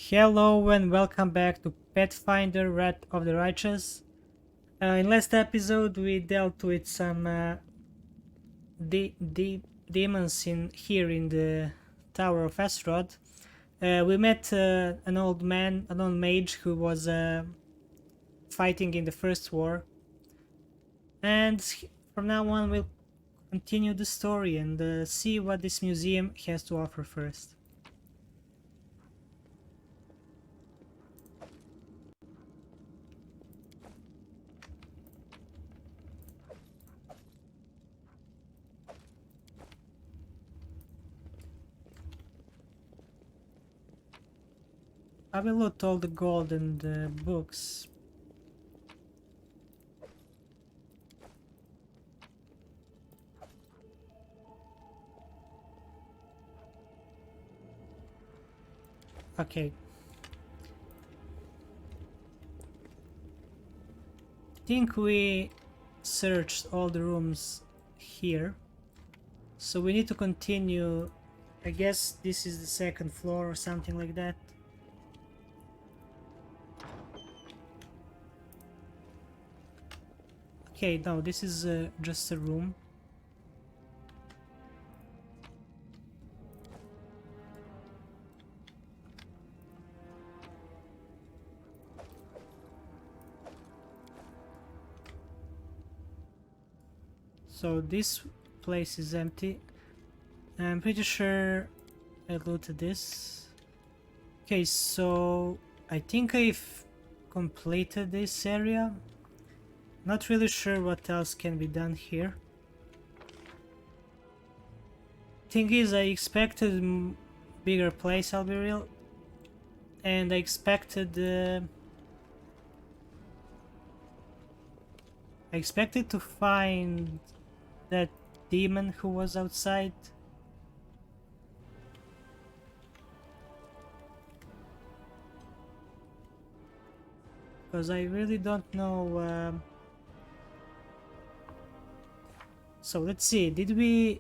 Hello and welcome back to Pathfinder Wrath of the Righteous. In last episode we dealt with some demons in the Tower of Astrod. We met an old man, an old mage who was fighting in the First War. And from now on we'll continue the story and see what this museum has to offer first. I will loot all the gold and the books. Okay. I think we searched all the rooms here. So we need to continue. I guess this is the second floor or something like that. Okay, no, this is just a room. So this place is empty. I'm pretty sure I looted this. Okay, so I think I've completed this area. Not really sure what else can be done here. Thing is, I expected bigger place, I'll be real. And I expected to find that demon who was outside. Because I really don't know. So let's see, did we...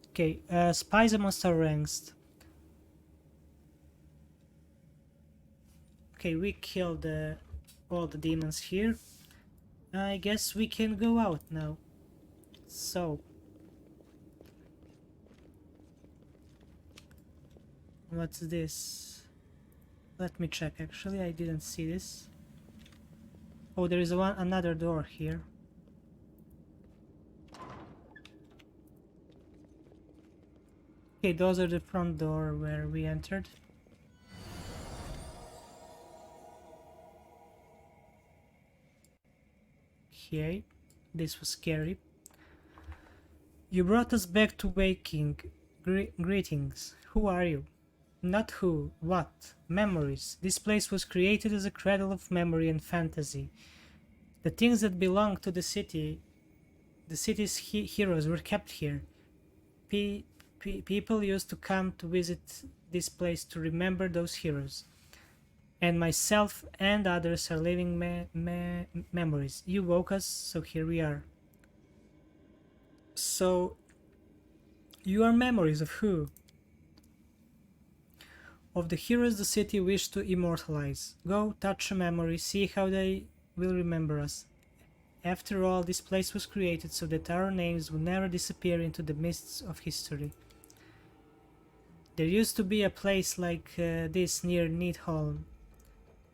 Okay, spies amongst our ranks. Okay, we killed all the demons here. I guess we can go out now. So... what's this? Let me check, actually, I didn't see this. Oh, there is another door here. Okay, those are the front door where we entered. Okay, this was scary. You brought us back to waking. Greetings. Who are you? Not who, what? Memories. This place was created as a cradle of memory and fantasy. The things that belong to the city's heroes were kept here. People used to come to visit this place to remember those heroes. And myself and others are living memories. You woke us, so here we are. So, you are memories of who? Of the heroes the city wished to immortalize. Go, touch a memory, see how they will remember us. After all, this place was created so that our names would never disappear into the mists of history. There used to be a place like this near Needholm.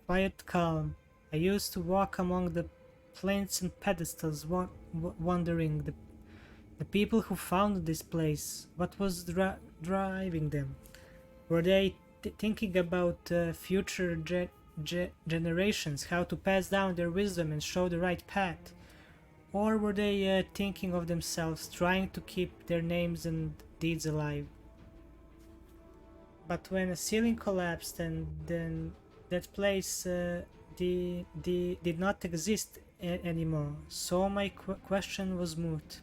Quiet, calm. I used to walk among the plinths and pedestals, wondering the people who founded this place. What was driving them? Were they thinking about future generations, how to pass down their wisdom and show the right path? Or were they thinking of themselves, trying to keep their names and deeds alive? But when a ceiling collapsed and then that place did not exist anymore, so my question was moot.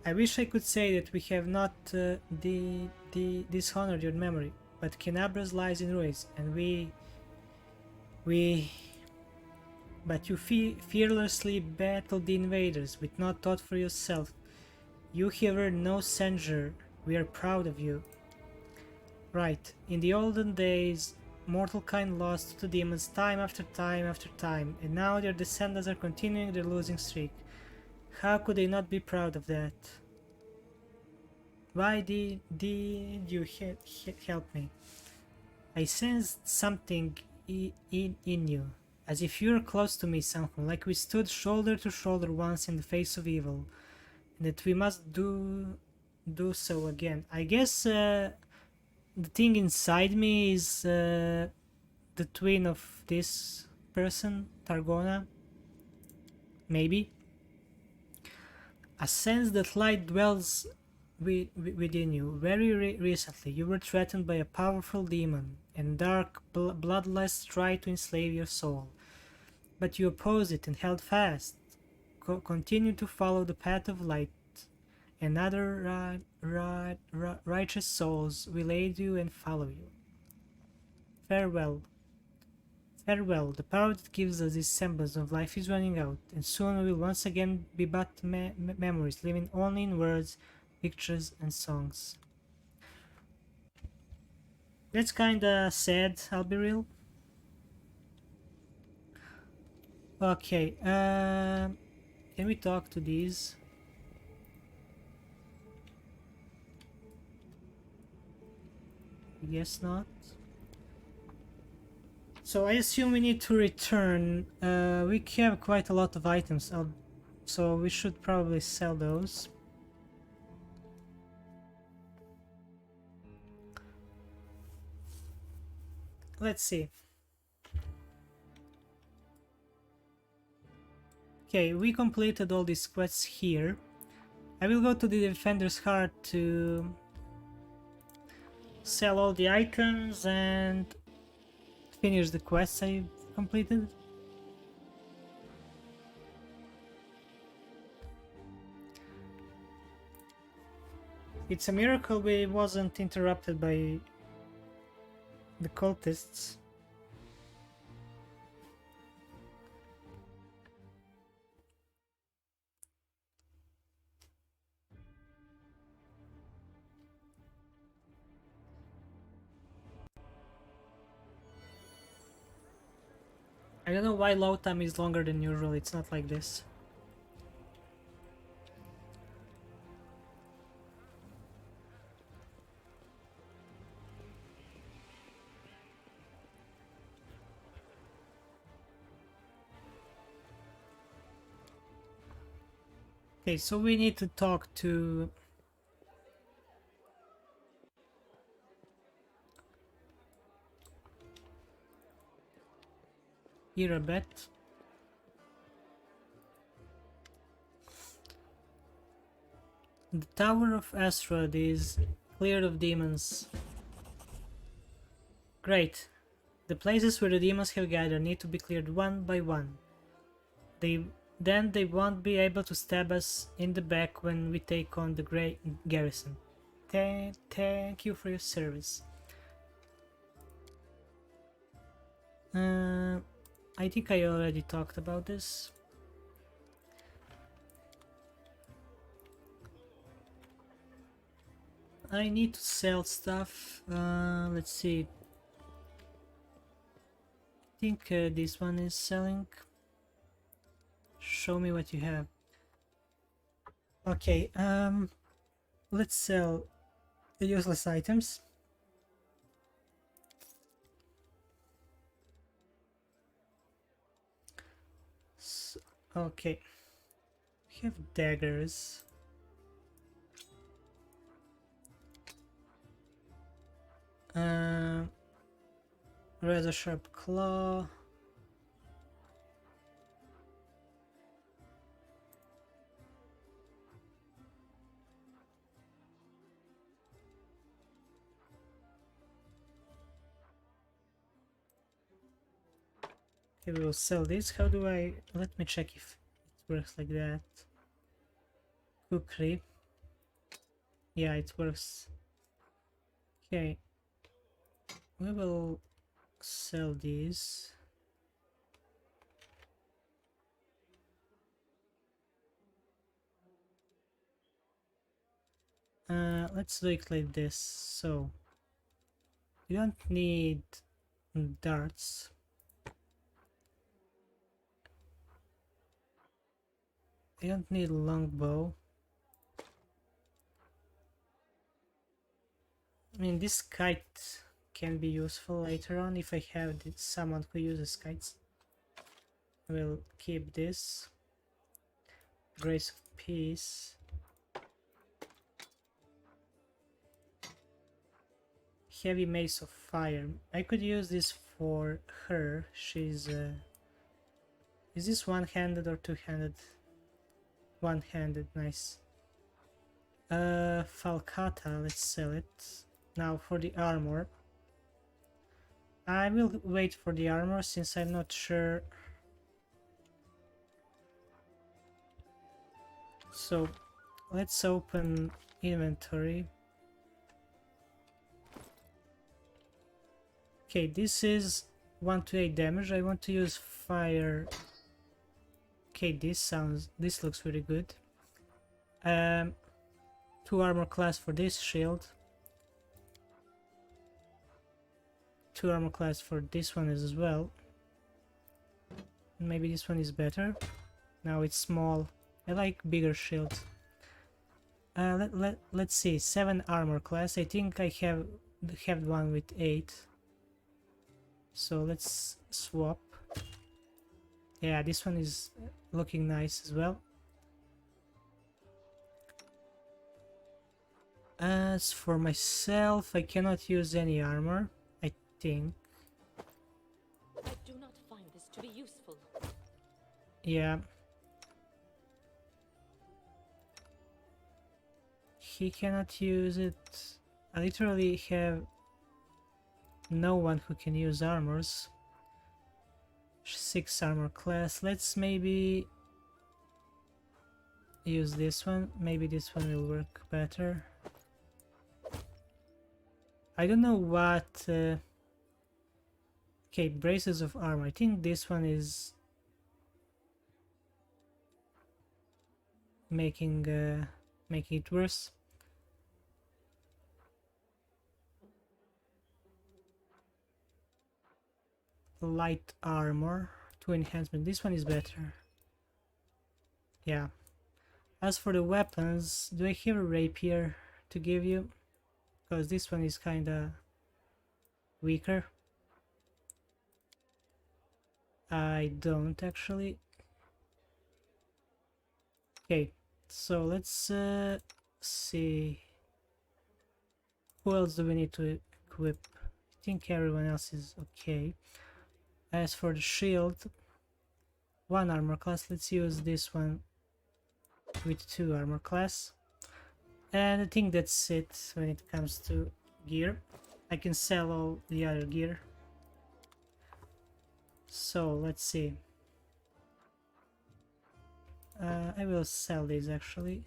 I wish I could say that we have not dishonored your memory, but Kenabres lies in ruins, and we But you fearlessly battled the invaders with no thought for yourself. You here no stranger. We are proud of you. Right, in the olden days, mortal kind lost to the demons time after time after time, and now their descendants are continuing their losing streak. How could they not be proud of that? Why did you help me? I sensed something in you, as if you were close to me somehow, like we stood shoulder to shoulder once in the face of evil, and that we must do so again. I guess the thing inside me is the twin of this person, Targona. Maybe a sense that light dwells within you. Very recently, you were threatened by a powerful demon, and dark bloodlust tried to enslave your soul. But you opposed it and held fast. Continue to follow the path of light, and other righteous souls will aid you and follow you. Farewell. Farewell, the power that gives us this semblance of life is running out, and soon we will once again be but memories, living only in words, pictures, and songs. That's kinda sad, I'll be real. Okay, can we talk to these? I guess not. So I assume we need to return. We have quite a lot of items, so we should probably sell those. Let's see. Okay, we completed all these quests here. I will go to the Defender's Heart to sell all the items and finish the quests I completed. It's a miracle we wasn't interrupted by the cultists. I don't know why load time is longer than usual, it's not like this. Okay, so we need to talk to Irabet. The Tower of Astrod is cleared of demons. Great. The places where the demons have gathered need to be cleared one by one. Then they won't be able to stab us in the back when we take on the great garrison. Thank you for your service. I think I already talked about this. I need to sell stuff. Let's see. I think this one is selling. Show me what you have. Okay, let's sell the useless items. So, okay, we have daggers. Razor sharp claw. Okay, we will sell this. How do I... Let me check if it works like that. Kukri. Yeah, it works. Okay. We will sell these. Let's do it like this. So you don't need darts. You don't need longbow. I mean, this kite can be useful later on if I have someone who uses kites. We'll keep this. Grace of Peace. Heavy Mace of Fire. I could use this for her. She's is this one-handed or two-handed? One-handed, nice. Falcata, let's sell it. Now for the armor. I will wait for the armor since I'm not sure. So let's open inventory. Okay, this is 1 to 8 damage. I want to use fire. Okay, this looks very good. 2 armor class for this shield. 2 armor class for this one as well. Maybe this one is better. Now it's small. I like bigger shields. Let's see. 7 armor class. I think I have one with 8. So let's swap. Yeah, this one is looking nice as well. As for myself, I cannot use any armor, I think. I do not find this to be useful. Yeah. He cannot use it. I literally have no one who can use armors. 6 armor class. Let's maybe use this one. Maybe this one will work better. I don't know what... Okay, braces of armor. I think this one is making it worse. Light armor, 2 enhancement. This one is better. Yeah. As for the weapons, do I have a rapier to give you? Because this one is kinda weaker. I don't actually. Okay, so let's see. Who else do we need to equip? I think everyone else is okay. As for the shield, 1 armor class. Let's use this one with 2 armor class. And I think that's it when it comes to gear. I can sell all the other gear. So let's see. I will sell these actually.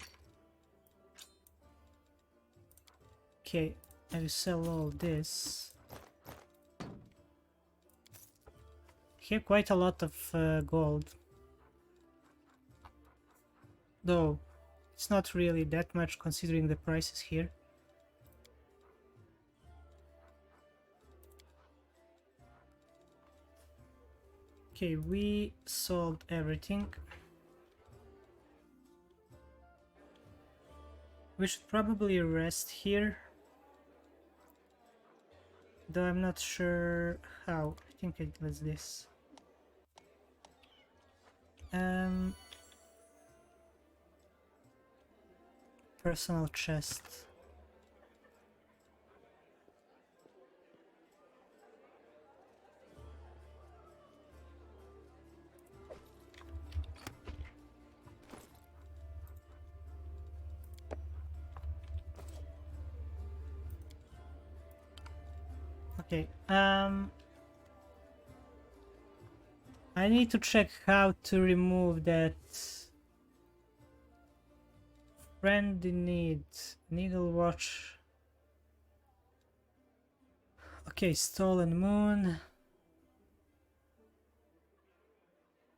Okay, I will sell all this. I have quite a lot of gold. Though it's not really that much considering the prices here. Okay, we sold everything. We should probably rest here. Though I'm not sure how. I think it was this. Personal chest. Okay, I need to check how to remove that friend in need. Needle watch. Okay, stolen moon.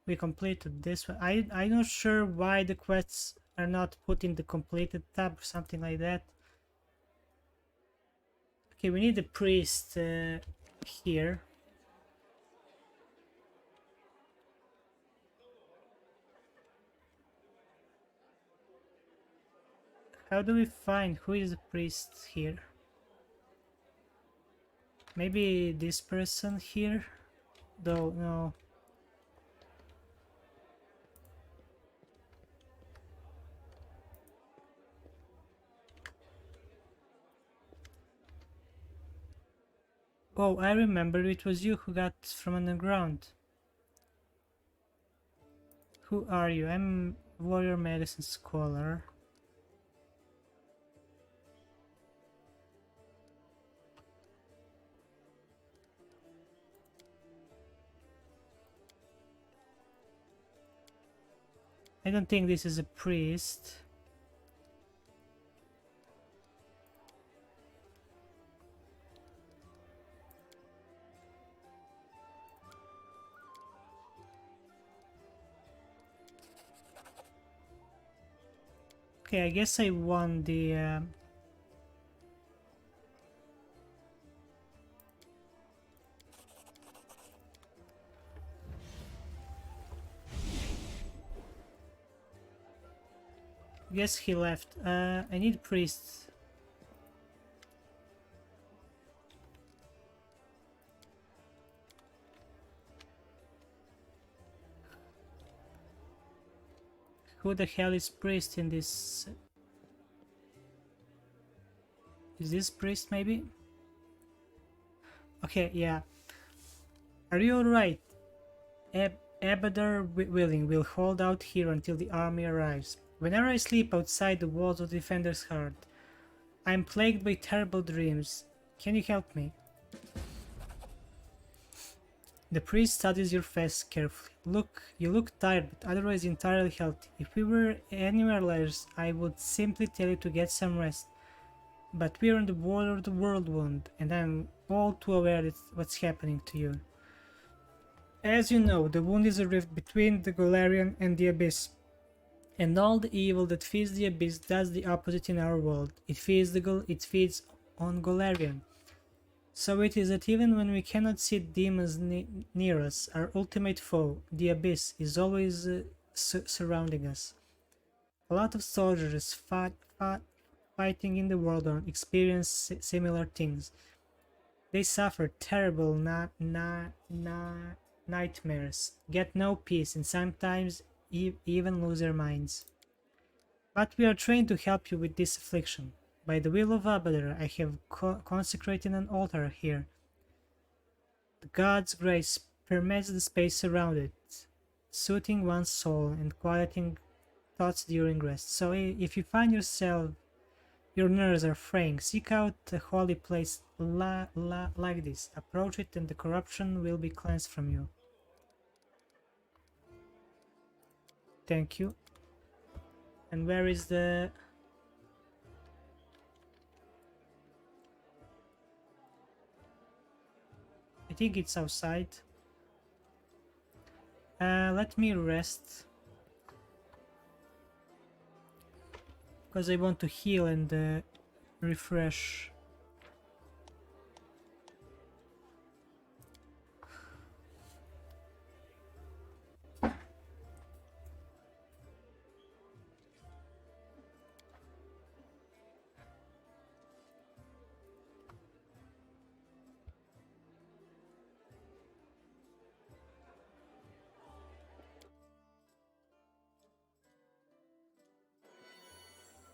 We completed this one. I'm not sure why the quests are not put in the completed tab or something like that. Okay, we need a priest here. How do we find who is the priest here? Maybe this person here? Though, no. Oh, I remember, it was you who got from underground. Who are you? I'm warrior medicine scholar. I don't think this is a priest. Okay, I guess I won the... Guess he left. I need priests. Who the hell is priest in this? Is this priest maybe? Okay, yeah. Are you alright? Abadar willing will hold out here until the army arrives. Whenever I sleep outside the walls of Defender's Heart, I am plagued by terrible dreams. Can you help me? The priest studies your face carefully. You look tired, but otherwise entirely healthy. If we were anywhere else, I would simply tell you to get some rest. But we're on the border of the world wound, and I'm all too aware of what's happening to you. As you know, the wound is a rift between the Golarion and the Abyss. And all the evil that feeds the Abyss does the opposite in our world. It feeds on Golarion. So it is that even when we cannot see demons near us, our ultimate foe, the Abyss, is always surrounding us. A lot of soldiers fighting in the world experience similar things. They suffer terrible nightmares, get no peace, and sometimes even lose their minds. But we are trained to help you with this affliction. By the will of Abadar, I have consecrated an altar here. The God's grace permits the space around it, soothing one's soul and quieting thoughts during rest. So if you find your nerves are fraying, seek out a holy place like this. Approach it and the corruption will be cleansed from you. Thank you. And where is the... I think it's outside. Let me rest. Because I want to heal and refresh.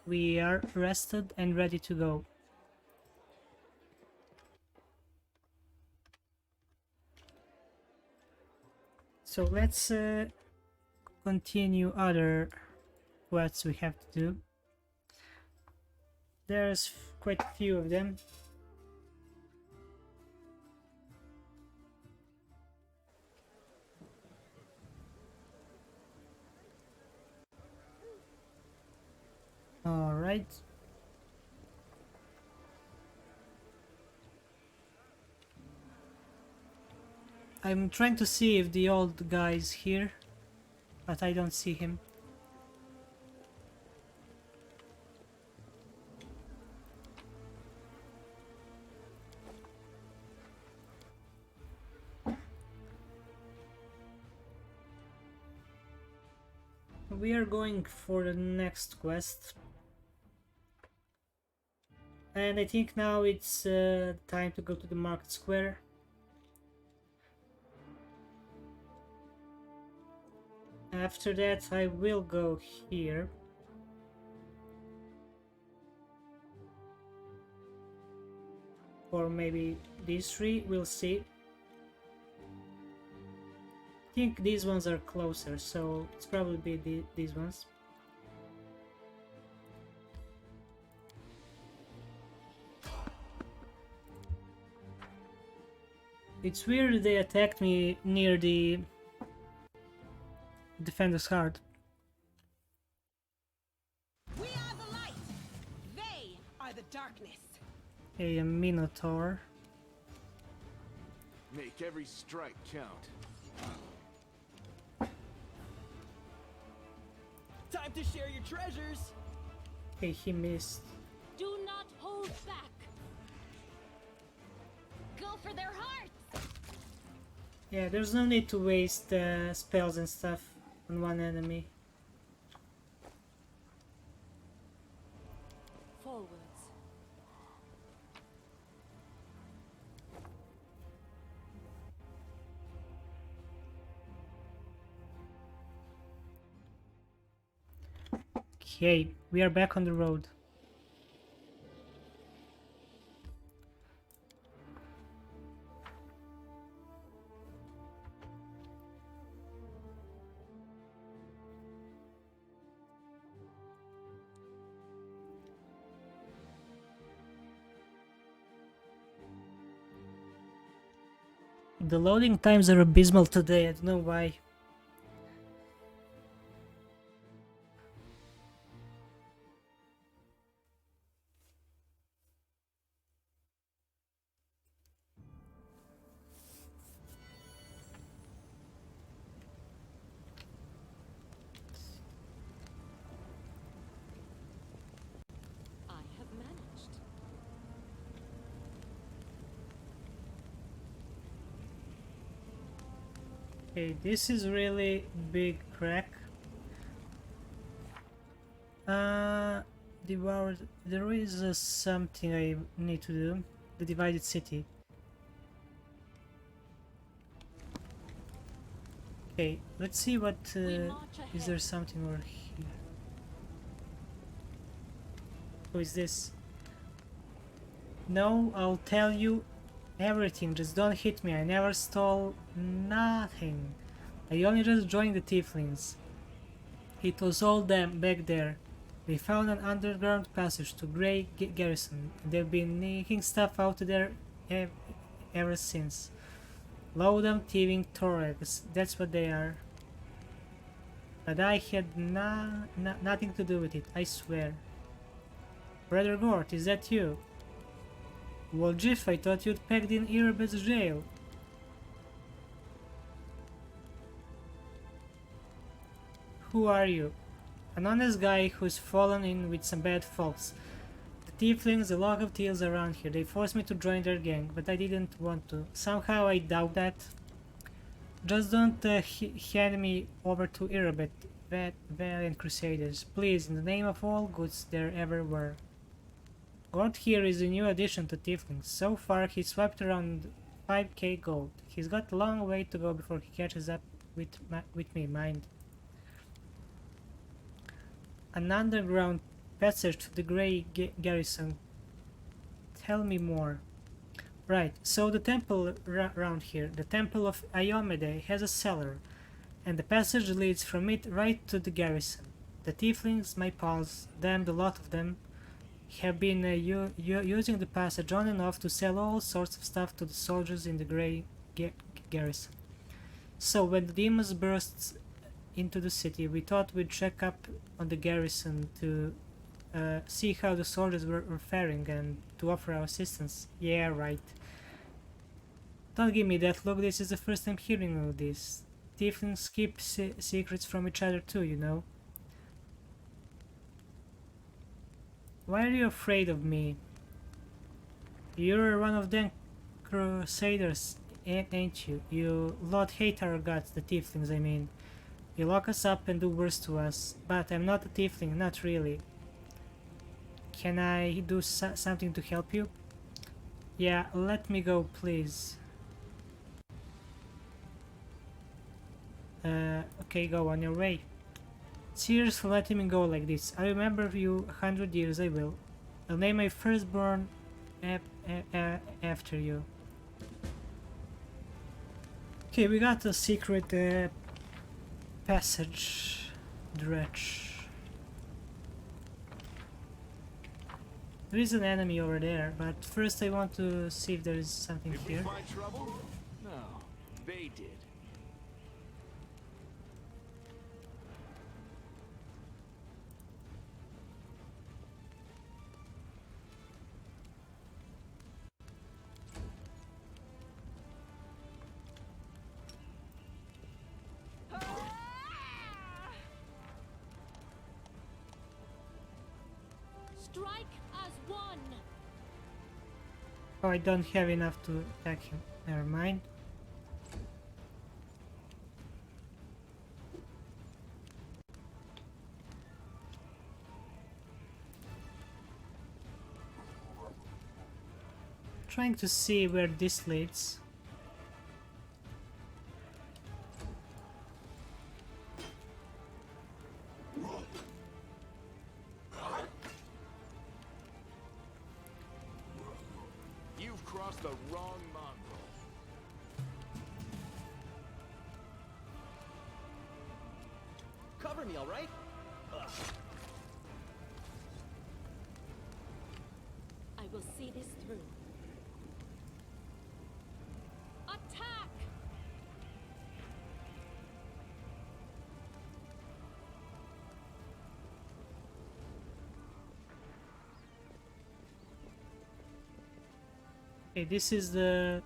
We are rested and ready to go. So let's continue other quests we have to do. There's quite a few of them. Alright. I'm trying to see if the old guy is here, but I don't see him. we are going for the next quest. And I think now it's time to go to the market square. After that I will go here. Or maybe these three, we'll see. I think these ones are closer, so it's probably be these ones. It's weird they attacked me near the Defender's Heart. We are the light. They are the darkness. A Minotaur. Make every strike count. Time to share your treasures. Okay, he missed. Do not hold back. Go for their hearts. Yeah, there's no need to waste spells and stuff on one enemy. Forwards. Okay, we are back on the road. The loading times are abysmal today, I don't know why. I have managed. Okay, this is really big crack. Devoured. There is something I need to do. The divided city. Okay, let's see what is there something over here. Who is this? No, I'll tell you everything. Just don't hit me. I never stole nothing. I only just joined the Tieflings. It was all them back there. We found an underground passage to Grey Garrison. They've been nicking stuff out there ever since. Low-down thieving Thorags, that's what they are. But I had nothing to do with it, I swear. Brother Gort, is that you? Well, Jiff, I thought you'd pegged in Erebus jail. Who are you? An honest guy who's fallen in with some bad folks. The Tieflings, a lot of teals around here. They forced me to join their gang, but I didn't want to. Somehow I doubt that. Just don't hand me over to Erebus, valiant crusaders. Please, in the name of all goods there ever were. Gord here is a new addition to Tieflings. So far he's swept around 5k gold. He's got a long way to go before he catches up with me, mind. An underground passage to the Grey Garrison. Tell me more. Right, so the temple around here, the Temple of Iomede, has a cellar, and the passage leads from it right to the garrison. The Tieflings, my pals, damned a lot of them, have been using the passage on and off to sell all sorts of stuff to the soldiers in the Grey Garrison. So when the demons burst into the city, we thought we'd check up on the garrison to see how the soldiers were faring and to offer our assistance. Yeah, right. Don't give me that look, this is the first time hearing of this. Tieflings keep secrets from each other too, you know. Why are you afraid of me? You're one of them crusaders, ain't you? You lot hate our guts, the Tieflings, I mean. You lock us up and do worse to us, but I'm not a tiefling, not really. Can I do something to help you? Yeah, let me go, please. Okay, go on your way. Seriously, letting me go like this. I remember you 100 years, I will. I'll name my firstborn after you. Okay, we got a secret passage. Dretch. There is an enemy over there, but first I want to see if there is something Did we here. find trouble? No, they did. Strike as one. Oh, I don't have enough to attack him. Never mind. Trying to see where this leads. You've crossed the wrong mongrel. Cover me, all right? I will see this through. Attack! Okay, this is the...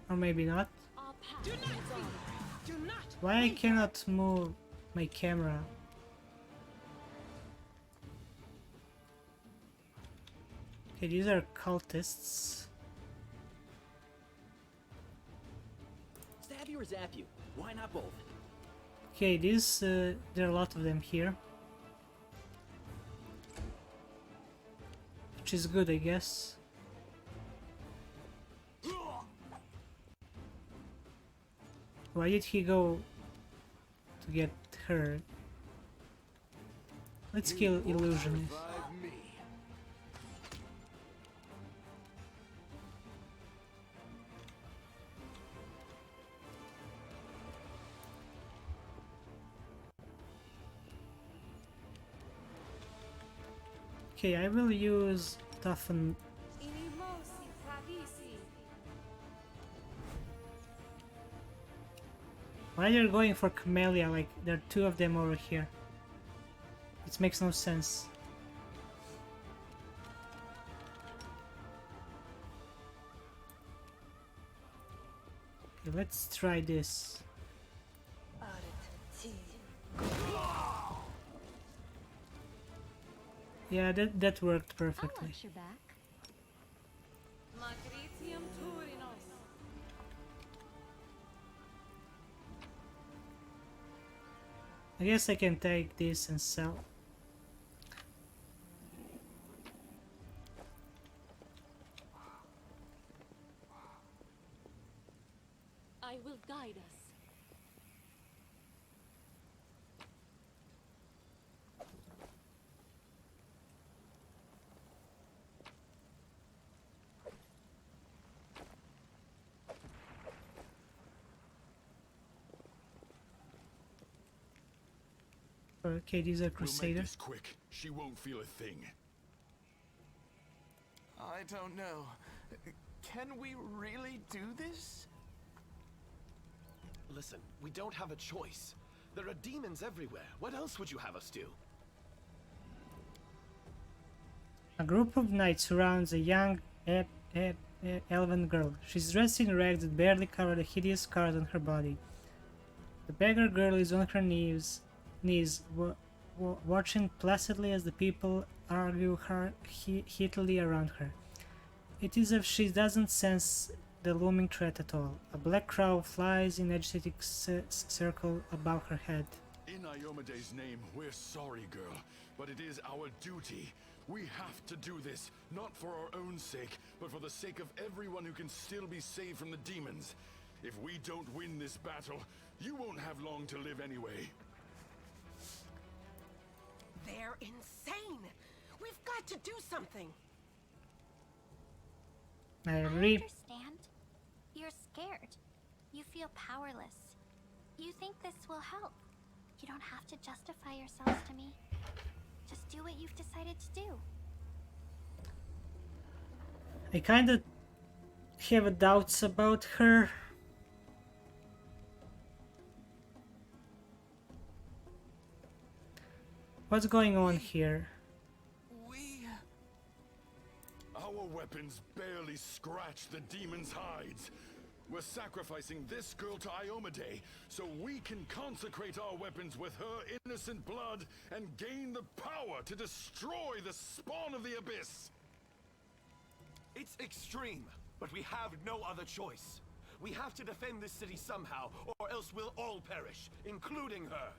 Or maybe not. Our path Do not is fear. on. Do not. Why I waver. cannot move my camera? Okay, these are cultists. Stab you or zap you? Why not both? Okay, these there are a lot of them here, which is good, I guess. Why did he go to get her? Let's kill illusionist. Revive me. Okay, I will use toughen. Inimosi pravisi. Why they're going for Camellia? Like there are two of them over here. It makes no sense. Okay, let's try this. Yeah, that worked I'll perfectly. watch your back. Magritium turinos. I guess I can take this and sell. I will guide us. Okay, these are We'll make Crusader. this quick. She won't feel a thing. I don't know. Can we really do this? Listen, we don't have a choice. There are demons everywhere. What else would you have us do? A group of knights surrounds a young elven girl. She's dressed in rags that barely cover the hideous scars on her body. The beggar girl is on her knees, watching placidly as the people argue heatedly around her. It is as if she doesn't sense the looming threat at all. A black crow flies in agitated circle above her head. In Iomede's name, we're sorry, girl, but it is our duty. We have to do this, not for our own sake, but for the sake of everyone who can still be saved from the demons. If we don't win this battle, you won't have long to live anyway. They're insane! We've got to do something! I I read. understand. You're scared. You feel powerless. You think this will help. You don't have to justify yourselves to me. Just do what you've decided to do. I kinda have doubts about her. What's going on here? Our weapons barely scratch the demons' hides. We're sacrificing this girl to Iomede so we can consecrate our weapons with her innocent blood and gain the power to destroy the spawn of the abyss. It's extreme, but we have no other choice. We have to defend this city somehow, or else we'll all perish, including her.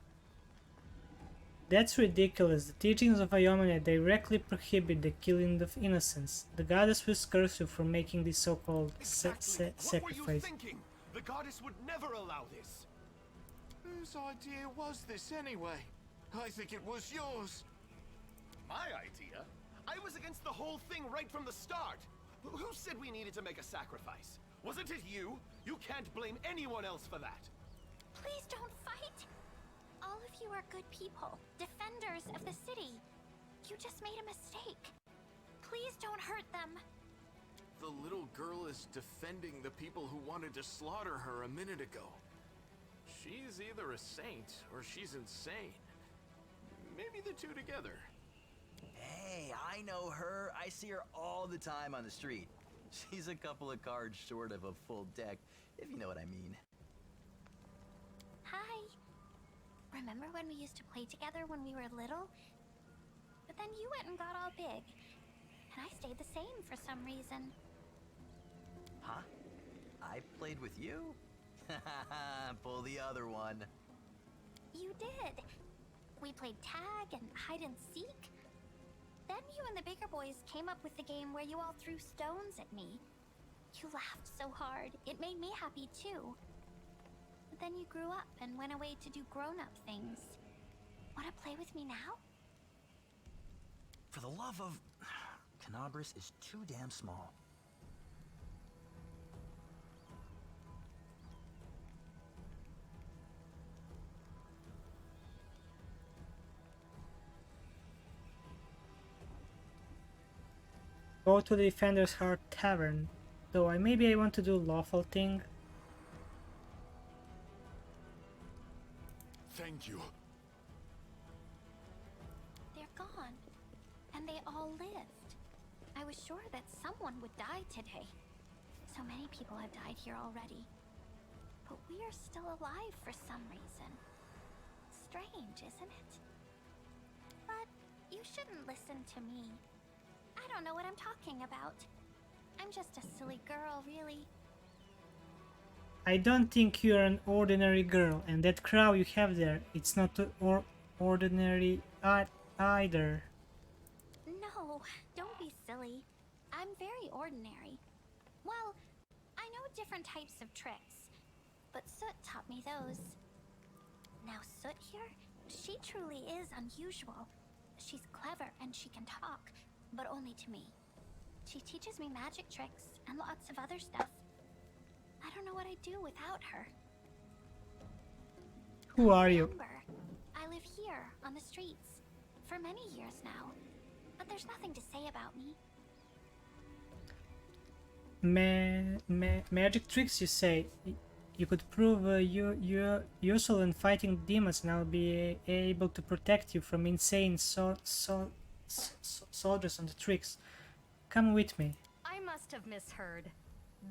That's ridiculous. The teachings of Iomene directly prohibit the killing of innocents. The goddess will curse you for making this so-called Exactly. What were you sacrifice. thinking? The goddess would never allow this. Whose idea was this anyway? I think it was yours. My idea? I was against the whole thing right from the start. Who said we needed to make a sacrifice? Wasn't it you? You can't blame anyone else for that. Please don't fight! All of you are good people, defenders of the city. You just made a mistake. Please don't hurt them. The little girl is defending the people who wanted to slaughter her a minute ago. She's either a saint or she's insane. Maybe the two together. Hey, I know her. I see her all the time on the street. She's a couple of cards short of a full deck, if you know what I mean. Hi. Remember when we used to play together when we were little? But then you went and got all big. And I stayed the same for some reason. Huh? I played with you? Pull the other one. You did. We played tag and hide and seek. Then you and the bigger boys came up with the game where you all threw stones at me. You laughed so hard, it made me happy too. But then you grew up and went away to do grown-up things. Wanna play with me now? For the love of... Kenabres is too damn small. Go to the Defender's Heart Tavern. Though maybe I want to do lawful thing. Thank you. They're gone. And they all lived. I was sure that someone would die today. So many people have died here already. But we are still alive for some reason. Strange, isn't it? But you shouldn't listen to me. I don't know what I'm talking about. I'm just a silly girl, really. I don't think you're an ordinary girl, and that crow you have there, it's not ordinary either. No, don't be silly. I'm very ordinary. Well, I know different types of tricks, but Soot taught me those. Now Soot here, she truly is unusual. She's clever and she can talk, but only to me. She teaches me magic tricks and lots of other stuff. I don't know what I'd do without her. Who are you? Remember, I live here on the streets for many years now, but there's nothing to say about me. Magic tricks, you say? You could prove you're useful in fighting demons, and I'll be able to protect you from insane soldiers on the tricks. Come with me. I must have misheard.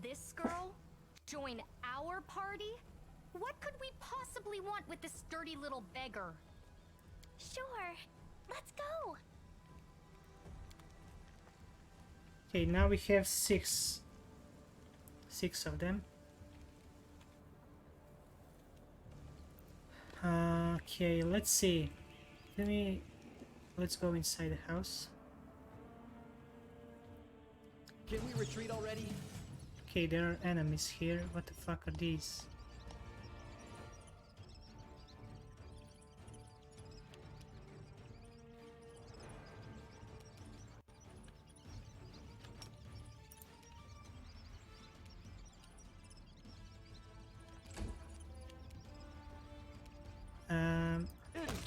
This girl? Join our party? What could we possibly want with this dirty little beggar? Sure, let's go. Okay, now we have six 6 of them. Okay, let's see. Let's go inside the house. Can we retreat already? Okay, there are enemies here. What the fuck are these?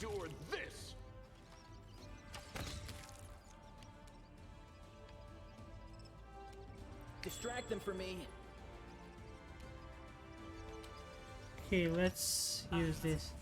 Endure this! Distract them for me. Okay, let's use this.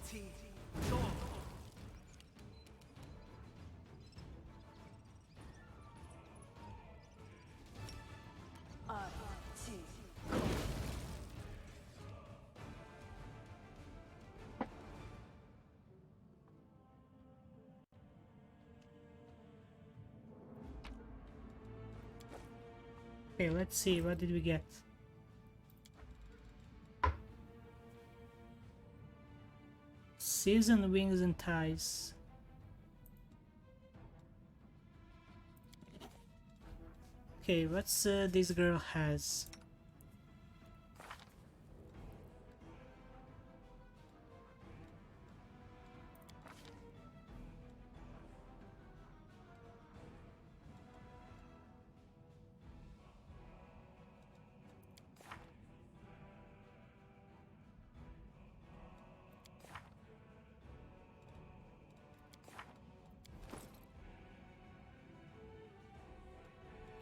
Okay, let's see, what did we get? Seasoned wings and ties. Okay, what's this girl has?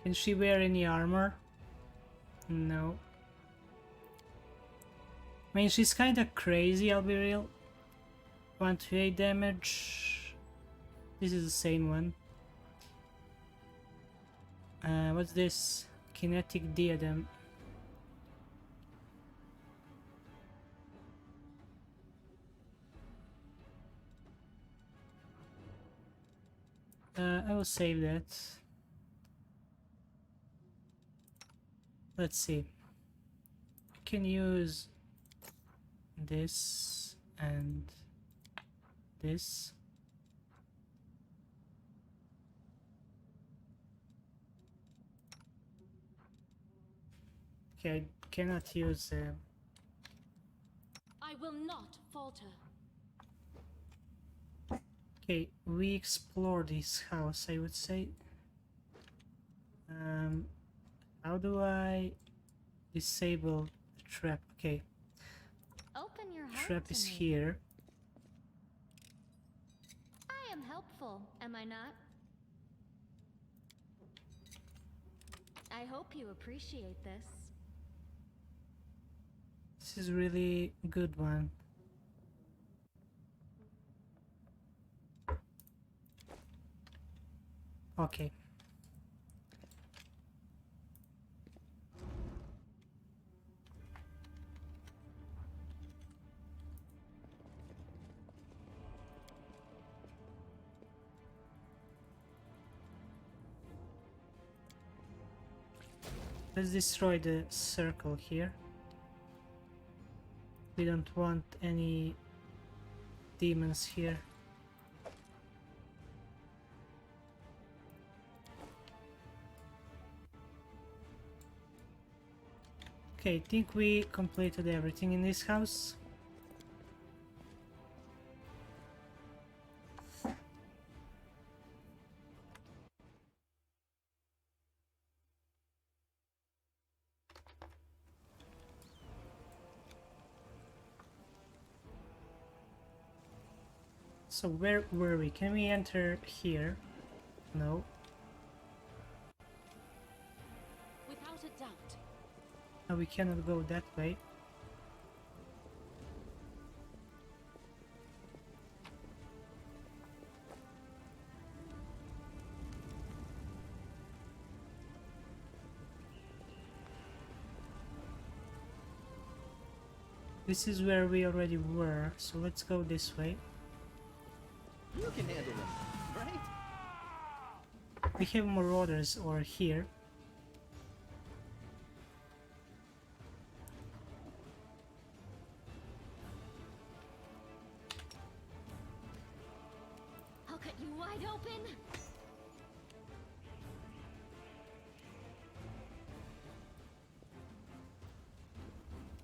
Can she wear any armor? No. I mean, she's kinda crazy, I'll be real. 1 to 8 damage. This is the same one. What's this? Kinetic diadem. I will save that. Let's see. I can use this and this. Okay, I cannot use. I will not falter. Okay, we explore this house, I would say. How do I disable the trap? Okay, Open your heart trap to is me. here. I am helpful, am I not? I hope you appreciate this. This is really a good one. Okay. Let's destroy the circle here. We don't want any demons here. Okay, I think we completed everything in this house. So where were we? Can we enter here? No. Without a doubt. No, we cannot go that way. This is where we already were, so let's go this way. You can handle them, right? We have marauders over here. wide open.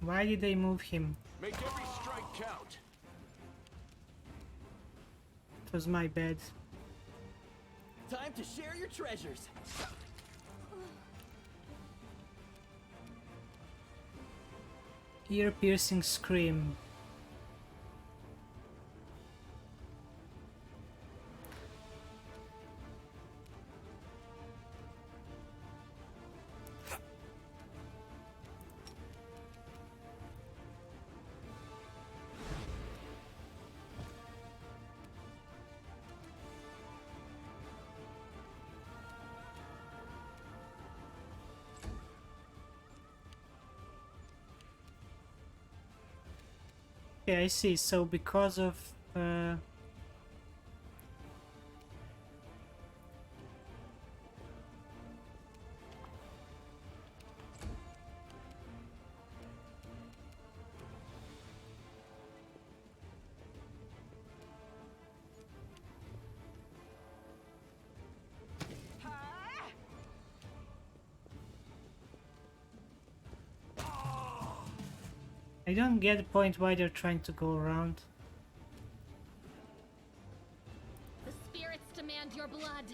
Why did they move him? Make every strike count. It was my bad. Time to share your treasures. Ear-piercing scream. Okay, I see. So because of I don't get the point why they're trying to go around. The spirits demand your blood.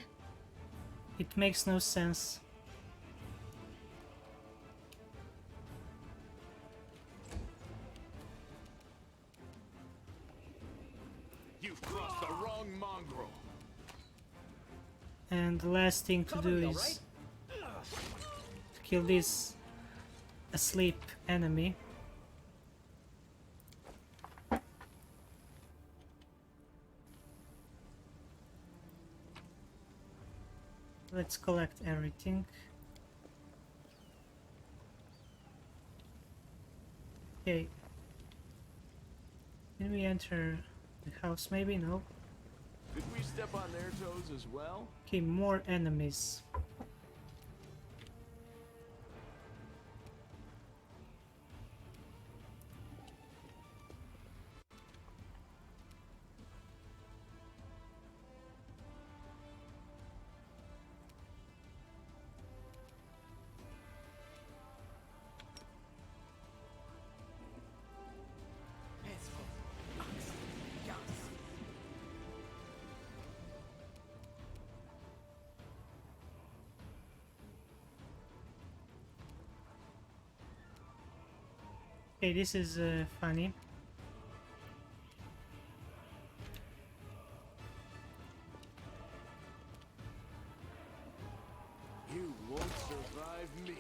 It makes no sense. You've crossed the wrong mongrel. And the last thing to do Probably is to kill this asleep enemy. Let's collect everything. Okay. Can we enter the house? Maybe no. Could we step on their toes as well? Okay, more enemies. Okay, this is funny. You won't survive me.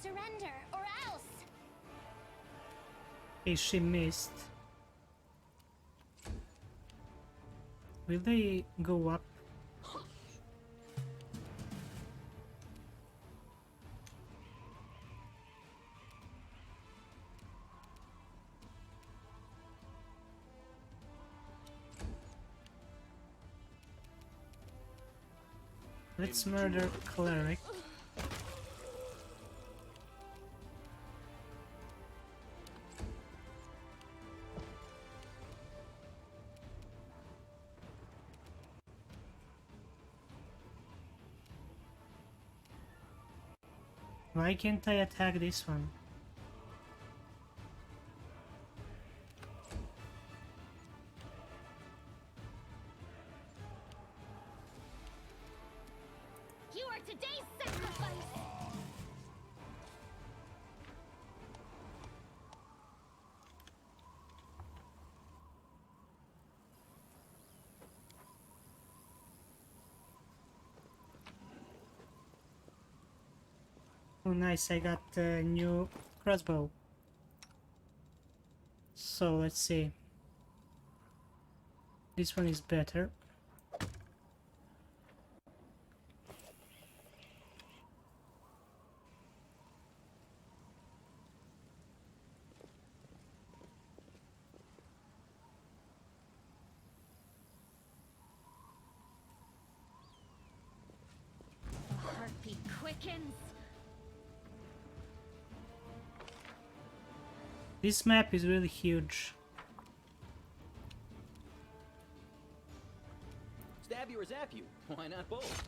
Surrender, or else! Okay, she missed. Will they go up? Let's murder cleric. Why can't I attack this one? You are today's sacrifice. Oh nice, I got a new crossbow. So let's see. This one is better. The heartbeat quickens. This map is really huge. Stab you or zap you? Why not both?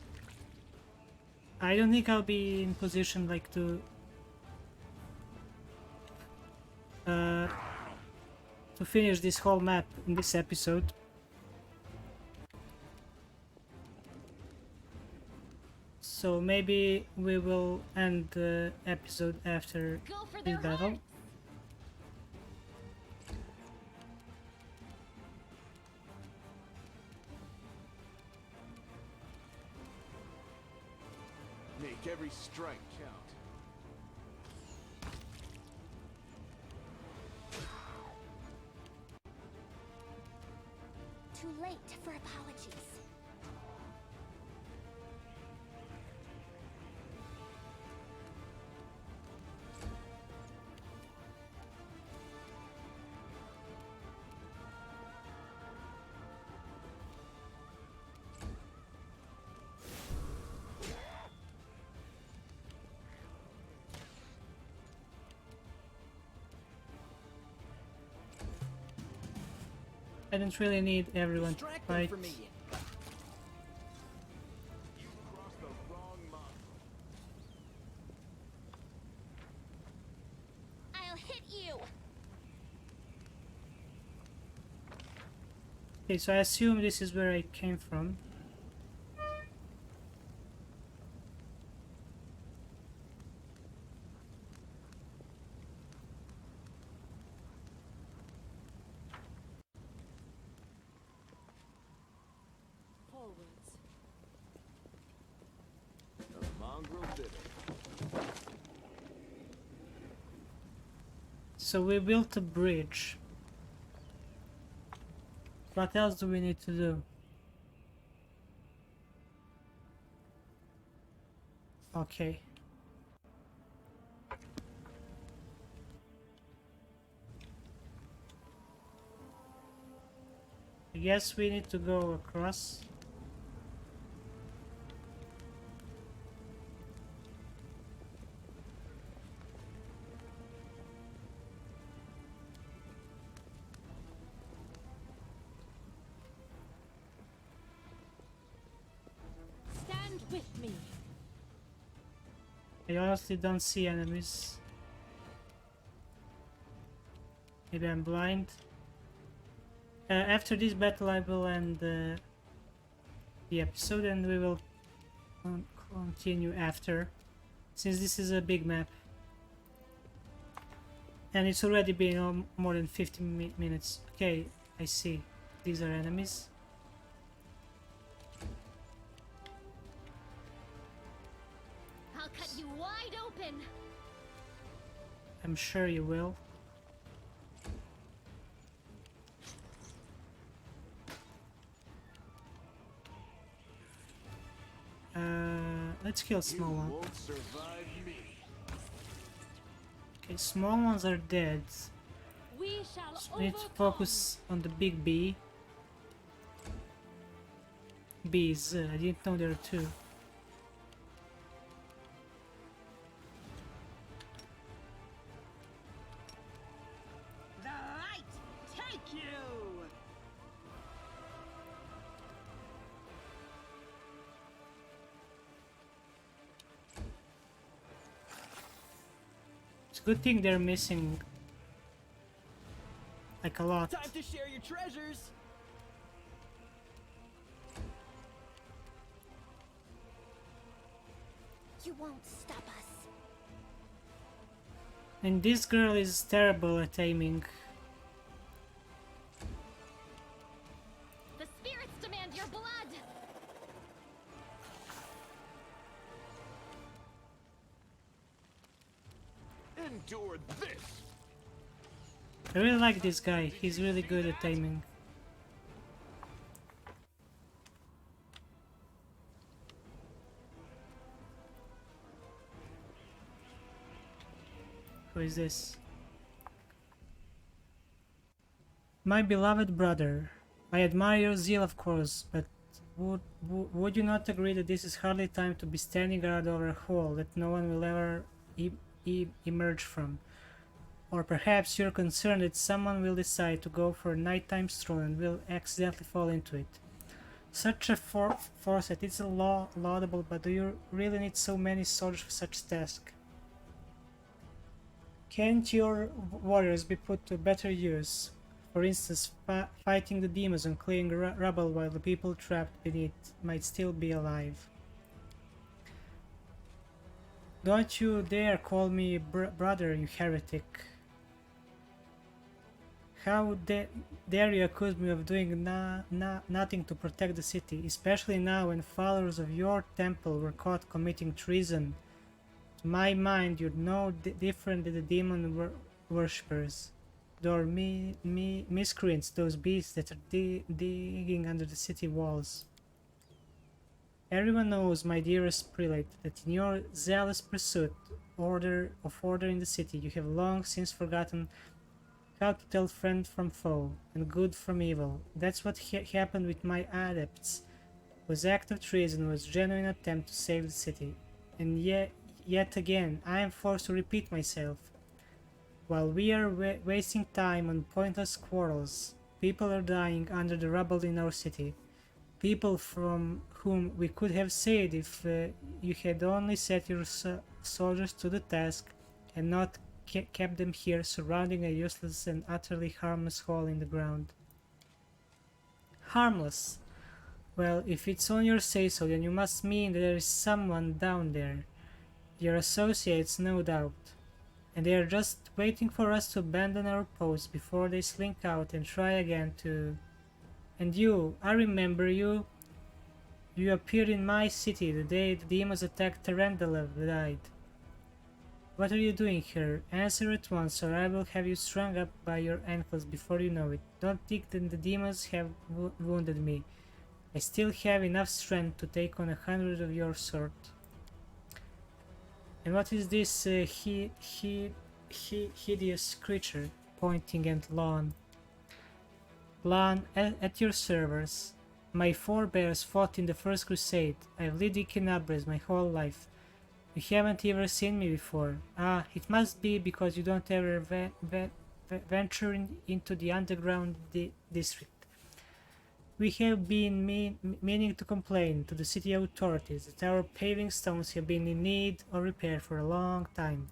I don't think I'll be in position like to finish this whole map in this episode. So maybe we will end the episode after Go for this their battle. hearts. Make every strike count. Too late for apologies. I don't really need everyone to Distract them fight. for me. You crossed the wrong mark. I'll hit you. Okay, so I assume this is where I came from. Forwards. The mongrel did it. So we built a bridge. What else do we need to do? Okay. I guess we need to go across. Stand with me. I honestly don't see enemies. Maybe I'm blind. After this battle I will end the episode and we will continue after, since this is a big map. And it's already been more than 15 minutes. Okay, I see. These are enemies. I'll cut you wide open. I'm sure you will. Let's kill small You one. won't survive me. Okay, small ones are dead. We shall So we need to overcome. focus on the big bee. Bees, I didn't know there were two. The light take you. It's a good thing they're missing like a lot. Time to share your treasures. You won't stop us. And this girl is terrible at aiming. The spirits demand your blood. this! I really like this guy, he's really good at aiming. Who is this? My beloved brother, I admire your zeal, of course, but would you not agree that this is hardly time to be standing guard over a hole that no one will ever emerge from? Or perhaps you're concerned that someone will decide to go for a nighttime stroll and will accidentally fall into it. Such a foresight is laudable, but do you really need so many soldiers for such task? Can't your warriors be put to better use? For instance, fighting the demons and clearing rubble while the people trapped beneath might still be alive. Don't you dare call me brother, you heretic. How dare you accuse me of doing nothing to protect the city, especially now when followers of your temple were caught committing treason? To my mind, you're no different than the demon worshippers. Those miscreants, those beasts that are digging under the city walls. Everyone knows, my dearest prelate, that in your zealous pursuit of order in the city, you have long since forgotten how to tell friend from foe and good from evil. That's what happened with my adepts, whose act of treason was a genuine attempt to save the city. And yet again, I am forced to repeat myself. While we are wasting time on pointless quarrels, people are dying under the rubble in our city. People from whom we could have saved if you had only set your soldiers to the task and not kept them here surrounding a useless and utterly harmless hole in the ground. Harmless? Well, if it's on your say-so, then you must mean that there is someone down there. Your associates, no doubt. And they are just waiting for us to abandon our post before they slink out and try again to... And you, I remember you. You appeared in my city the day the demons attacked Tarandala died. What are you doing here? Answer at once, or I will have you strung up by your ankles before you know it. Don't think that the demons have wounded me. I still have enough strength to take on 100 of your sort. And what is this hideous creature? Pointing at Lon. Lon, at your service. My forebears fought in the First Crusade. I've lived in Kenabres my whole life. You haven't ever seen me before. Ah, it must be because you don't ever venture into the underground district. We have been meaning to complain to the city authorities that our paving stones have been in need of repair for a long time.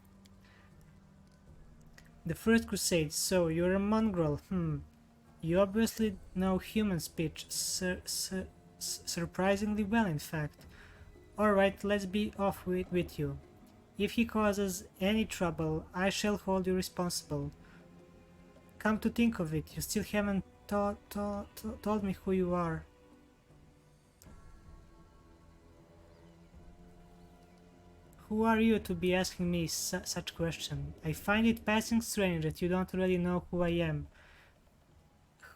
The First Crusade, so you're a mongrel, You obviously know human speech, surprisingly well in fact. Alright, let's be off with you. If he causes any trouble, I shall hold you responsible. Come to think of it, you still haven't told me who you are. Who are you to be asking me such question? I find it passing strange that you don't already know who I am.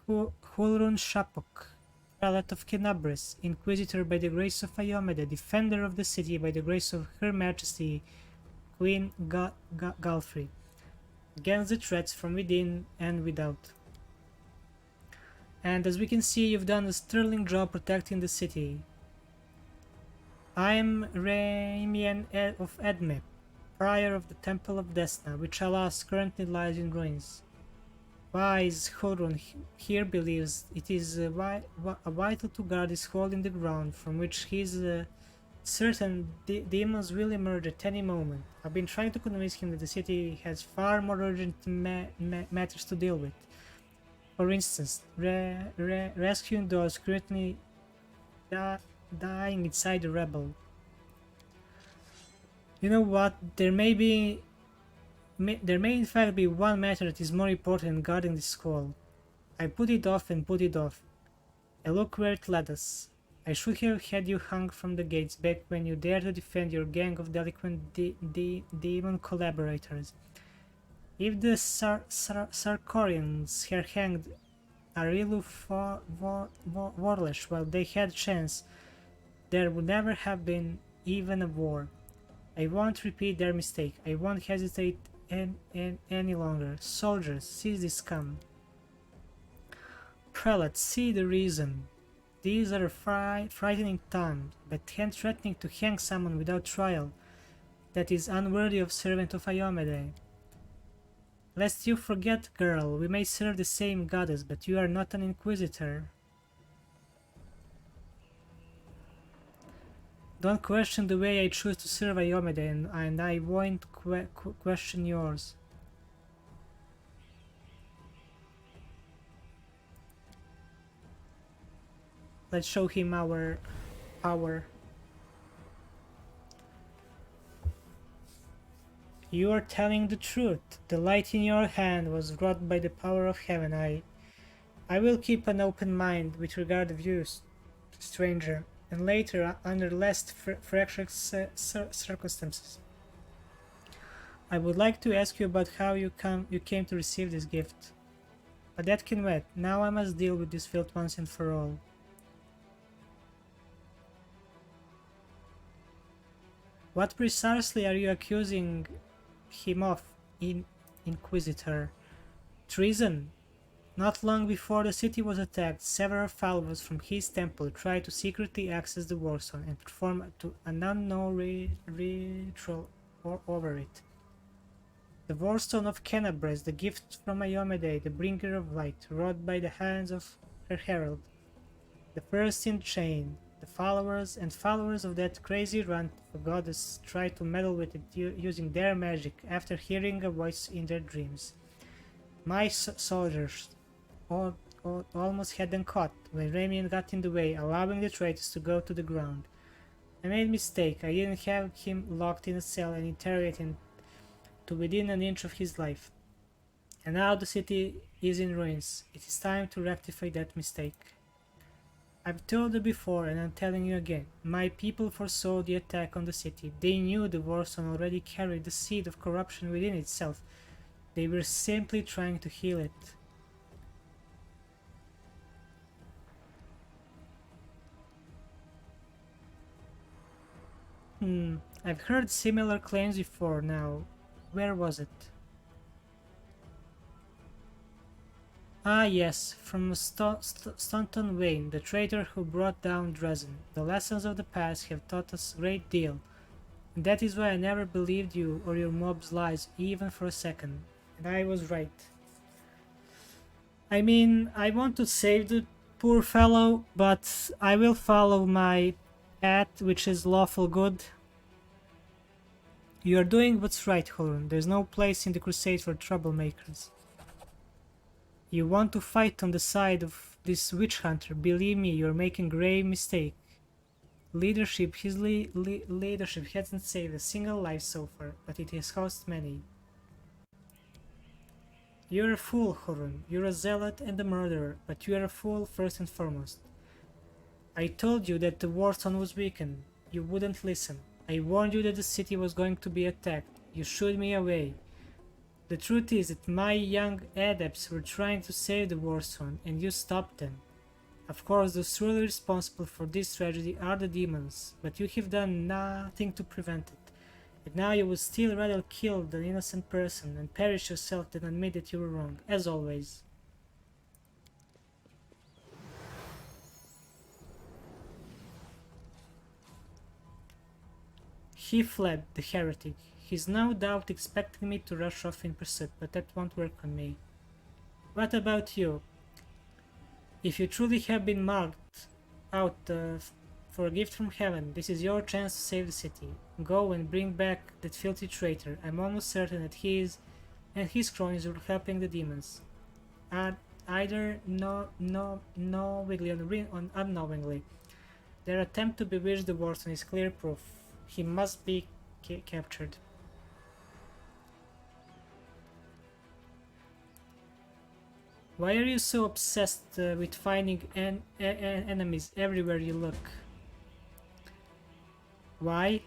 Hulrun Shapok, Prelate of Kenabres, Inquisitor by the grace of Iomede, Defender of the city by the grace of Her Majesty Queen Galfrey, against the threats from within and without. And as we can see, you've done a sterling job protecting the city. I am Ramian of Edme, Prior of the Temple of Desna, which alas currently lies in ruins. Wise Hodron here believes it is vital to guard this hole in the ground from which he is certain demons will emerge at any moment. I've been trying to convince him that the city has far more urgent matters to deal with. For instance, rescuing those currently dying inside the rebel. You know what? There may in fact be one matter that is more important than guarding this hall. I put it off and put it off. And look where it led us. I should have had you hung from the gates back when you dared to defend your gang of delinquent demon collaborators. If the Sarkorians had hanged Arilu Vorlesh while they had chance, there would never have been even a war. I won't repeat their mistake. I won't hesitate any longer. Soldiers, seize this scum. Prelate, see the reason. These are frightening times, but threatening to hang someone without trial, that is unworthy of servant of Iomede. Lest you forget, girl, we may serve the same goddess, but you are not an inquisitor. Don't question the way I choose to serve Iomede, and I won't question yours. Let's show him our power. You are telling the truth. The light in your hand was wrought by the power of heaven. I will keep an open mind with regard of you, stranger, and later, under less fractious circumstances. I would like to ask you about how you came to receive this gift. But that can wait. Now I must deal with this filth once and for all. What precisely are you accusing him of, Inquisitor? Treason. Not long before the city was attacked, several followers from his temple tried to secretly access the Warstone and perform an unknown ritual over it. The Warstone of Kenabres, the gift from Iomede, the bringer of light, wrought by the hands of her herald. The first in chain. The followers of that crazy runt of a goddess tried to meddle with it using their magic after hearing a voice in their dreams. My soldiers almost had them caught when Ramian got in the way, allowing the traitors to go to the ground. I made a mistake. I didn't have him locked in a cell and interrogating to within an inch of his life. And now the city is in ruins. It is time to rectify that mistake. I've told you before and I'm telling you again. My people foresaw the attack on the city. They knew the Warstone already carried the seed of corruption within itself. They were simply trying to heal it. I've heard similar claims before now. Where was it? Ah yes, from Staunton Wayne, the traitor who brought down Dresden. The lessons of the past have taught us a great deal. And that is why I never believed you or your mob's lies even for a second. And I was right. I mean, I want to save the poor fellow, but I will follow my path, which is lawful good. You are doing what's right, Horun. There's no place in the crusade for troublemakers. You want to fight on the side of this witch hunter. Believe me, you're making a grave mistake. Leadership hasn't saved a single life so far, but it has cost many. You're a fool, Horun. You're a zealot and a murderer, but you are a fool first and foremost. I told you that the Warstone was weakened. You wouldn't listen. I warned you that the city was going to be attacked. You shooed me away. The truth is that my young adepts were trying to save the Warstone, and you stopped them. Of course, those truly responsible for this tragedy are the demons, but you have done nothing to prevent it. And now you would still rather kill an innocent person and perish yourself than admit that you were wrong, as always. He fled, the heretic. He's no doubt expecting me to rush off in pursuit, but that won't work on me. What about you? If you truly have been marked out for a gift from heaven, this is your chance to save the city. Go and bring back that filthy traitor. I'm almost certain that he and his cronies were helping the demons. Either knowingly or unknowingly. Their attempt to bewitch the Warstone is clear proof. He must be captured. Why are you so obsessed with finding enemies everywhere you look? Why?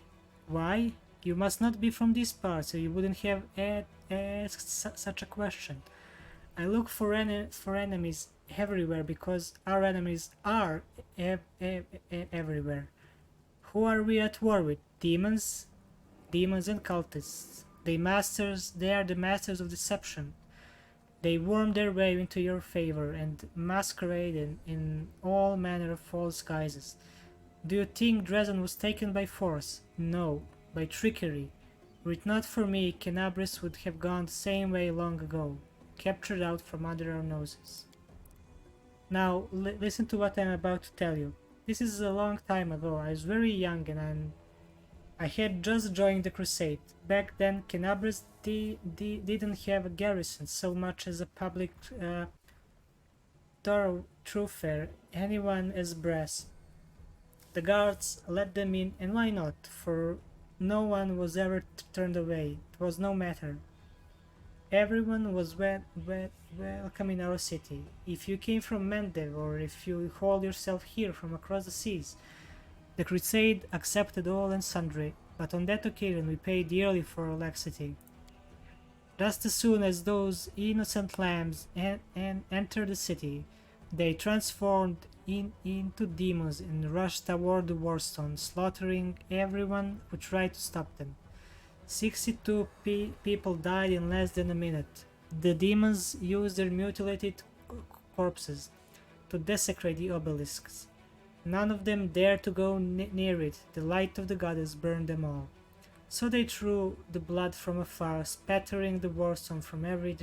You must not be from this part, so you wouldn't have asked such a question. I look for enemies everywhere because our enemies are everywhere. Who are we at war with? Demons? Demons and cultists. They are the masters of deception. They worm their way into your favor and masquerade in all manner of false guises. Do you think Dresden was taken by force? No, by trickery. Were it not for me, Kenabres would have gone the same way long ago, captured out from under our noses. Now, listen to what I'm about to tell you. This is a long time ago. I was very young and I had just joined the crusade. Back then, Kenabres didn't have a garrison so much as a public thoroughfare, anyone as brass. The guards let them in, and why not? For no one was ever turned away. It was no matter. Everyone was welcome in our city. If you came from Mendev or if you hauled yourself here from across the seas, the crusade accepted all and sundry, but on that occasion we paid dearly for our laxity. Just as soon as those innocent lambs entered the city, they transformed into demons and rushed toward the warstone, slaughtering everyone who tried to stop them. 62 people died in less than a minute. The demons used their mutilated corpses to desecrate the obelisks. None of them dared to go near it. The light of the goddess burned them all. So they threw the blood from afar, spattering the warstone from every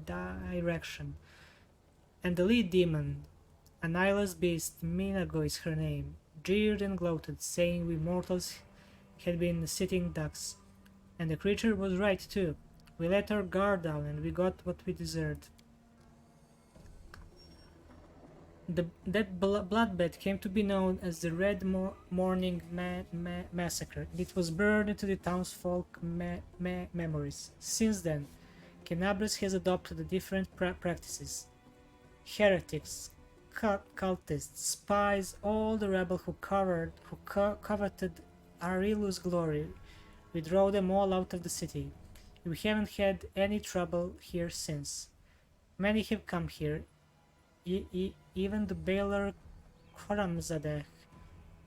direction. And the lead demon, an eyeless beast, Minago is her name, jeered and gloated, saying we mortals had been sitting ducks. And the creature was right too. We let our guard down and we got what we deserved. That bloodbath came to be known as the Red Morning Massacre. It was burned into the townsfolk memories. Since then, Kenabres has adopted different practices. Heretics, cultists, spies, all the rebels who coveted Arilu's glory. We drove them all out of the city. We haven't had any trouble here since. Many have come here, even the Baylor Khoramzadeh,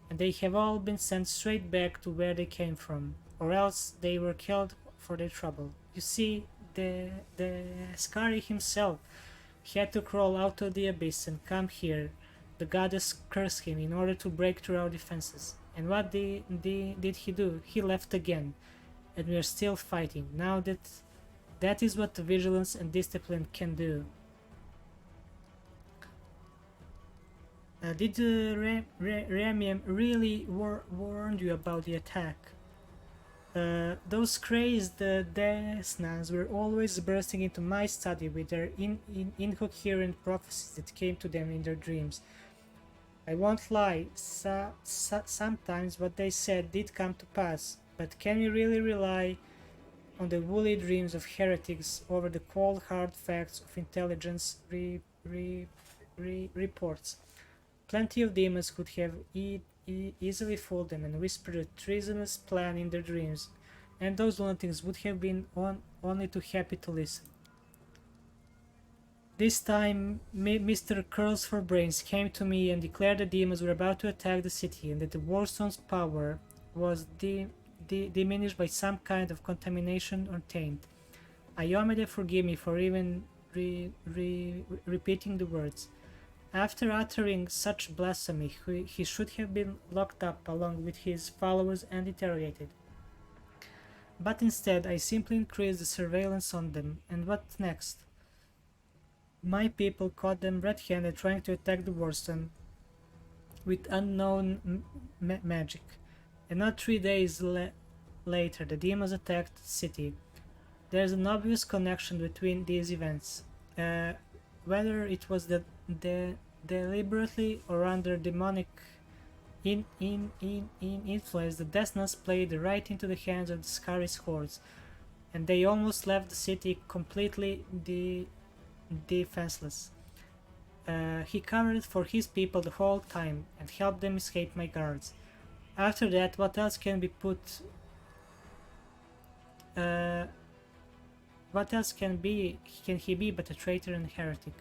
and they have all been sent straight back to where they came from, or else they were killed for their trouble. You see, the Skari himself had to crawl out of the abyss and come here. The goddess cursed him in order to break through our defenses. And what did he do? He left again, and we are still fighting. Now that is what vigilance and discipline can do. Did Ramiam really warn you about the attack? Those crazed Desnans were always bursting into my study with their incoherent prophecies that came to them in their dreams. I won't lie, sometimes what they said did come to pass, but can we really rely on the woolly dreams of heretics over the cold hard facts of intelligence reports? Plenty of demons could have easily fooled them and whispered a treasonous plan in their dreams, and those lunatics would have been only too happy to listen. This time, Mr. Curls for Brains came to me and declared the demons were about to attack the city and that the Warstone's power was diminished by some kind of contamination or taint. Iomede forgive me for even repeating the words. After uttering such blasphemy, he should have been locked up along with his followers and interrogated. But instead, I simply increased the surveillance on them, and what next? My people caught them red-handed trying to attack the Warstone with unknown magic, and not 3 days later the demons attacked the city. There's an obvious connection between these events. Whether it was deliberately or under demonic influence, the Desnas played right into the hands of the Skari's hordes, and they almost left the city completely defenseless. He covered for his people the whole time and helped them escape my guards. After that, what else can be put? What else can he be but a traitor and heretic?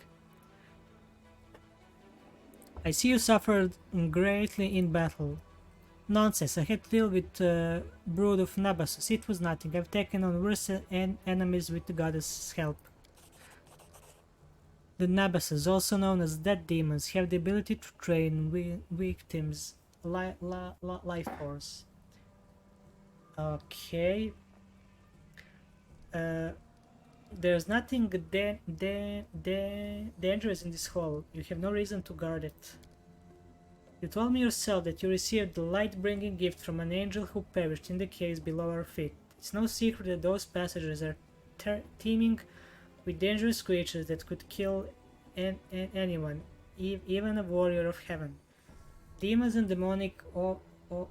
I see you suffered greatly in battle. Nonsense, I had to deal with brood of Nabasus. It was nothing. I've taken on worse enemies with the goddess' help. The Nabasus, also known as dead demons, have the ability to train victims' life force. Okay. There's nothing dangerous in this hall. You have no reason to guard it. You told me yourself that you received the light-bringing gift from an angel who perished in the caves below our feet. It's no secret that those passages are teeming with dangerous creatures that could kill anyone, even a warrior of heaven. Demons and demonic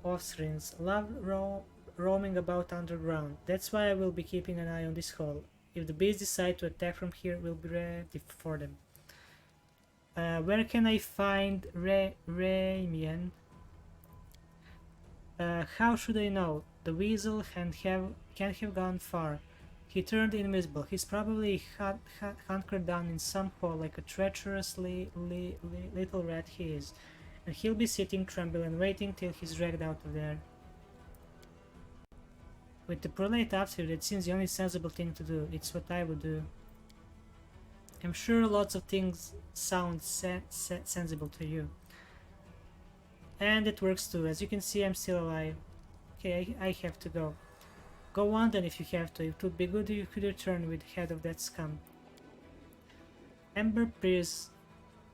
offsprings love roaming about underground. That's why I will be keeping an eye on this hall. If the beasts decide to attack from here, we'll be ready for them. Where can I find Ramian? How should I know? The weasel can't have gone far. He turned invisible. He's probably hunkered down in some hole like a treacherous little rat he is. And he'll be sitting trembling, waiting till he's dragged out of there. With the prolate after, that seems the only sensible thing to do. It's what I would do. I'm sure lots of things sound sensible to you. And it works too. As you can see, I'm still alive. Okay, I have to go. Go on then if you have to. It would be good if you could return with the head of that scum. Ember peers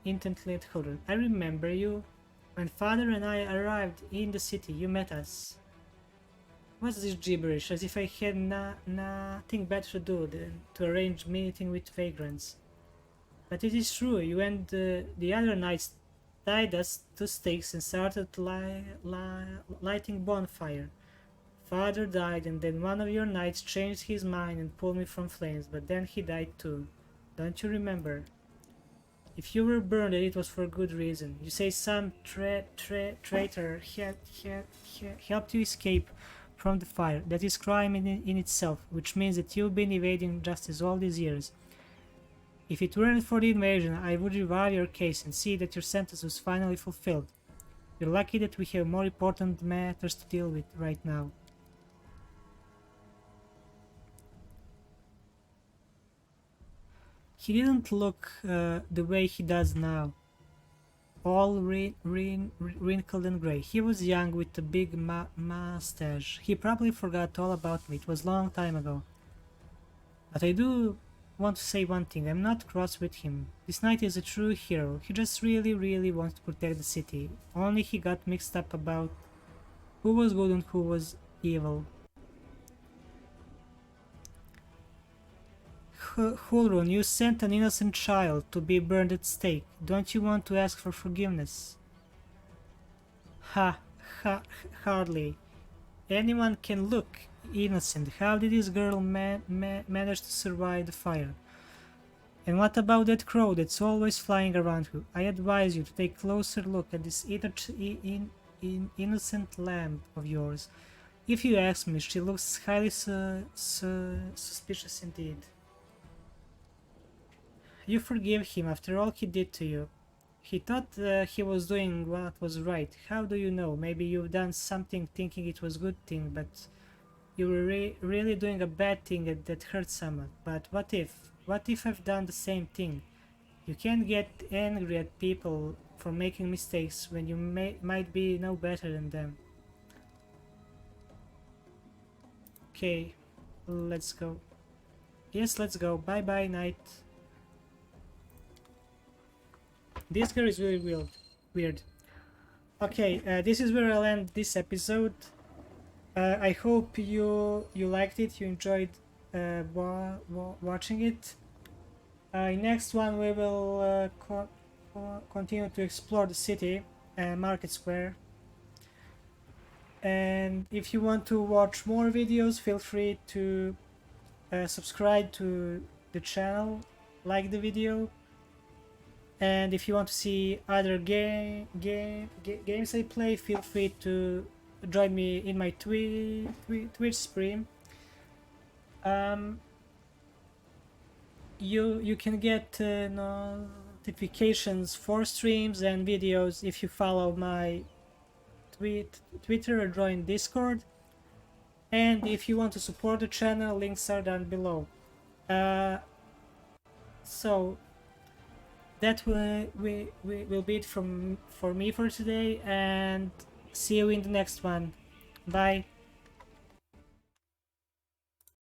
intently at Hodor. I remember you. When Father and I arrived in the city, you met us. What's this gibberish? As if I had nothing better to do than to arrange meeting with vagrants. But it is true, you and the other knights tied us to stakes and started lighting bonfire. Father died, and then one of your knights changed his mind and pulled me from flames, but then he died too. Don't you remember? If you were burned, it was for good reason. You say some traitor helped you escape from the fire. That is crime in itself, which means that you've been evading justice all these years. If it weren't for the invasion, I would revive your case and see that your sentence was finally fulfilled. You're lucky that we have more important matters to deal with right now. He didn't look the way he does now. All wrinkled and grey. He was young with a big mustache. He probably forgot all about me. It was a long time ago. But I do want to say one thing. I'm not cross with him. This knight is a true hero. He just really wants to protect the city. Only he got mixed up about who was good and who was evil. Hulrun, you sent an innocent child to be burned at stake. Don't you want to ask for forgiveness? Hardly. Anyone can look innocent. How did this girl manage to survive the fire? And what about that crow that's always flying around you? I advise you to take a closer look at this innocent lamb of yours. If you ask me, she looks highly suspicious indeed. You forgive him after all he did to you. He thought he was doing what was right. How do you know? Maybe you've done something thinking it was a good thing, but you were really doing a bad thing that hurt someone. But what if? What if I've done the same thing? You can't get angry at people for making mistakes when you might be no better than them. Okay, let's go. Yes, let's go. Bye bye, knight. This girl is really weird. Okay, this is where I'll end this episode. I hope you liked it, you enjoyed watching it. In next one we will continue to explore the city and Market Square. And if you want to watch more videos, feel free to subscribe to the channel, like the video. And if you want to see other games I play, feel free to join me in my Twitch stream. You can get notifications for streams and videos if you follow my Twitter or join Discord. And if you want to support the channel, links are down below. So that will be it for me for today, and see you in the next one. Bye.